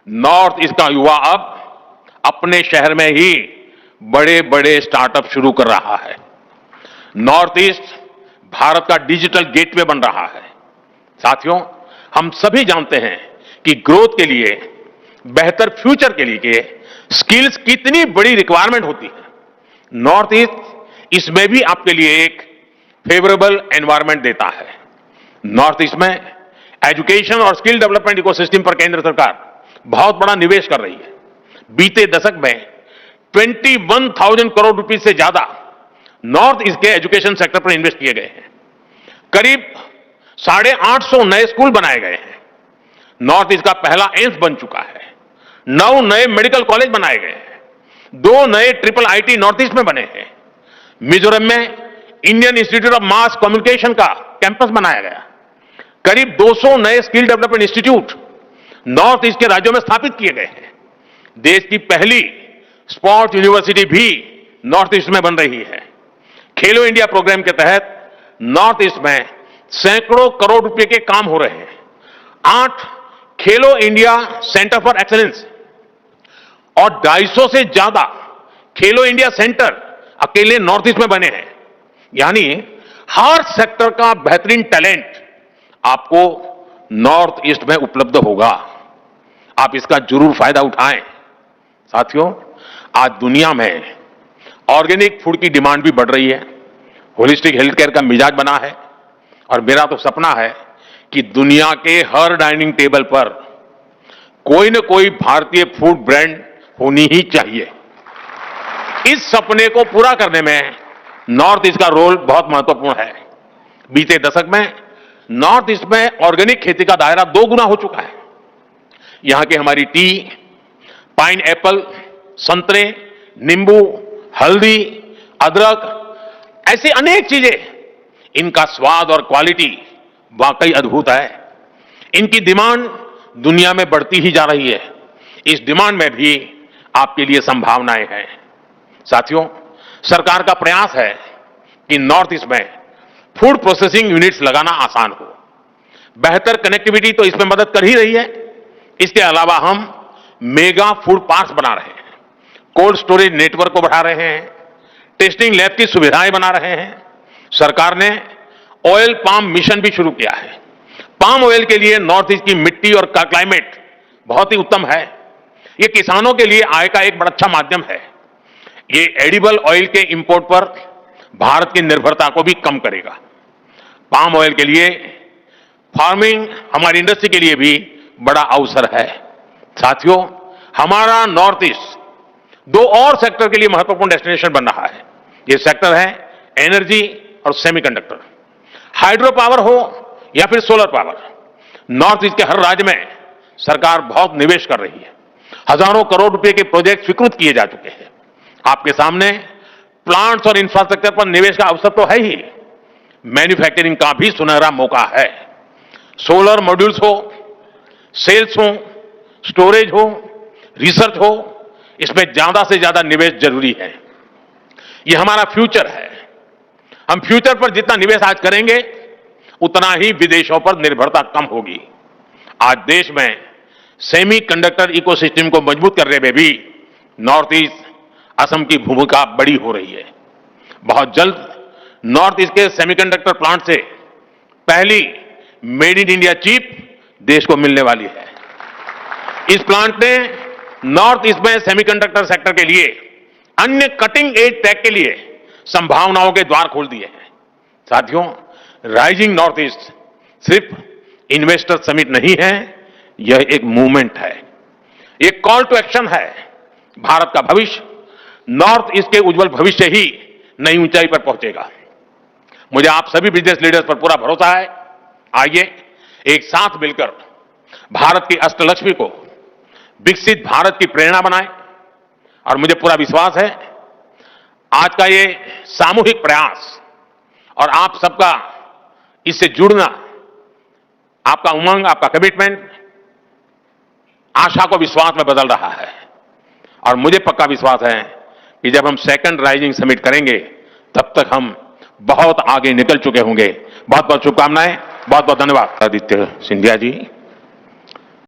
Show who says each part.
Speaker 1: North east का युवा अब अपने शहर में ही बड़े बड़े स्टार्टअप शुरू कर रहा है। नॉर्थ ईस्ट भारत का डिजिटल गेटवे बन रहा है। साथियों, हम सभी जानते हैं कि ग्रोथ के लिए, बेहतर फ्यूचर के लिए स्किल्स कितनी बड़ी रिक्वायरमेंट होती है। नॉर्थ ईस्ट इसमें भी आपके लिए एक फेवरेबल एनवायरनमेंट देता है। नॉर्थ ईस्ट में एजुकेशन और स्किल डेवलपमेंट इकोसिस्टम पर केंद्र सरकार बहुत बड़ा निवेश कर रही है। बीते दशक में 21,000 करोड़ रुपए से ज्यादा नॉर्थ ईस्ट के एजुकेशन सेक्टर पर इन्वेस्ट किए गए हैं। करीब 850 नए स्कूल बनाए गए हैं। नॉर्थ ईस्ट का पहला एम्स बन चुका है। 9 नए मेडिकल कॉलेज बनाए गए हैं। 2 नए ट्रिपल आईटी नॉर्थ ईस्ट में बने हैं। मिजोरम में Indian institute of mass communication का कैंपस बनाया गया। करीब 200 नए skill development institute north east के राज्यों में स्थापित किए गए हैं। देश की पहली स्पोर्ट्स यूनिवर्सिटी भी नॉर्थ ईस्ट में बन रही है। खेलो इंडिया प्रोग्राम के तहत नॉर्थ ईस्ट में सैकड़ों करोड़ रुपए के काम हो रहे हैं। 8 खेलो इंडिया सेंटर फॉर एक्सीलेंस और 250 से ज्यादा खेलो इंडिया सेंटर अकेले नॉर्थ ईस्ट में बने हैं। यानी हर सेक्टर का बेहतरीन टैलेंट आपको नॉर्थ ईस्ट में उपलब्ध होगा। आप इसका जरूर फायदा उठाएं। साथियों, आज दुनिया में ऑर्गेनिक फूड की डिमांड भी बढ़ रही है। होलिस्टिक हेल्थ केयर का मिजाज बना है और मेरा तो सपना है कि दुनिया के हर डाइनिंग टेबल पर कोई न कोई भारतीय फूड ब्रांड होनी ही चाहिए। इस सपने को पूरा करने में नॉर्थ ईस्ट का रोल बहुत महत्वपूर्ण है। बीते दशक में नॉर्थ ईस्ट में ऑर्गेनिक खेती का दायरा 2 गुना हो चुका है। यहां की हमारी टी, पाइन एप्पल, संतरे, नींबू, हल्दी, अदरक, ऐसी अनेक चीजें, इनका स्वाद और क्वालिटी वाकई अद्भुत है। इनकी डिमांड दुनिया में बढ़ती ही जा रही है। इस डिमांड में भी आपके लिए संभावनाएं हैं। साथियों, सरकार का प्रयास है कि नॉर्थ ईस्ट में फूड प्रोसेसिंग यूनिट्स लगाना आसान हो। बेहतर कनेक्टिविटी तो इसमें मदद कर ही रही है। इसके अलावा हम मेगा फूड पार्क्स बना रहे हैं, कोल्ड स्टोरेज नेटवर्क को बढ़ा रहे हैं, टेस्टिंग लैब की सुविधाएं बना रहे हैं। सरकार ने ऑयल पाम मिशन भी शुरू किया है। पाम ऑयल के लिए नॉर्थ ईस्ट की मिट्टी और क्लाइमेट बहुत ही उत्तम है। यह किसानों के लिए आय का एक बड़ा अच्छा माध्यम है। ये एडिबल ऑयल के इंपोर्ट पर भारत की निर्भरता को भी कम करेगा। पाम ऑयल के लिए फार्मिंग हमारी इंडस्ट्री के लिए भी बड़ा अवसर है। साथियों, हमारा नॉर्थ ईस्ट 2 और सेक्टर के लिए महत्वपूर्ण डेस्टिनेशन बन रहा है। ये सेक्टर है एनर्जी और सेमीकंडक्टर। हाइड्रो पावर हो या फिर सोलर पावर, नॉर्थ ईस्ट के हर राज्य में सरकार बहुत निवेश कर रही है। हजारों करोड़ रुपए के प्रोजेक्ट स्वीकृत किए जा चुके हैं। आपके सामने प्लांट्स और इंफ्रास्ट्रक्चर पर निवेश का अवसर तो है ही, मैन्युफैक्चरिंग का भी सुनहरा मौका है। सोलर मॉड्यूल्स हो, सेल्स हो, स्टोरेज हो, रिसर्च हो, इसमें ज्यादा से ज्यादा निवेश जरूरी है। यह हमारा फ्यूचर है। हम फ्यूचर पर जितना निवेश आज करेंगे, उतना ही विदेशों पर निर्भरता कम होगी। आज देश में सेमीकंडक्टर इकोसिस्टम को मजबूत करने में भी नॉर्थ ईस्ट असम की भूमिका बड़ी हो रही है। बहुत जल्द नॉर्थ ईस्ट के सेमीकंडक्टर प्लांट से पहली मेड इन इंडिया चिप देश को मिलने वाली है। इस प्लांट ने नॉर्थ ईस्ट में सेमीकंडक्टर सेक्टर के लिए अन्य कटिंग एज टेक के लिए संभावनाओं के द्वार खोल दिए हैं। साथियों, राइजिंग नॉर्थ ईस्ट सिर्फ इन्वेस्टर समिट नहीं है, यह एक मूवमेंट है, एक कॉल टू एक्शन है। भारत का भविष्य नॉर्थ ईस्ट के उज्जवल भविष्य ही नई ऊंचाई पर पहुंचेगा। मुझे आप सभी बिजनेस लीडर्स पर पूरा भरोसा है। आइए एक साथ मिलकर भारत की अष्टलक्ष्मी को विकसित भारत की प्रेरणा बनाएं। और मुझे पूरा विश्वास है आज का ये सामूहिक प्रयास और आप सबका इससे जुड़ना, आपका उमंग, आपका कमिटमेंट आशा को विश्वास में बदल रहा है। और मुझे पक्का विश्वास है कि जब हम सेकंड राइजिंग समिट करेंगे, तब तक हम बहुत आगे निकल चुके होंगे। बहुत बहुत शुभकामनाएं, बहुत बहुत धन्यवाद। आदित्य सिंधिया जी।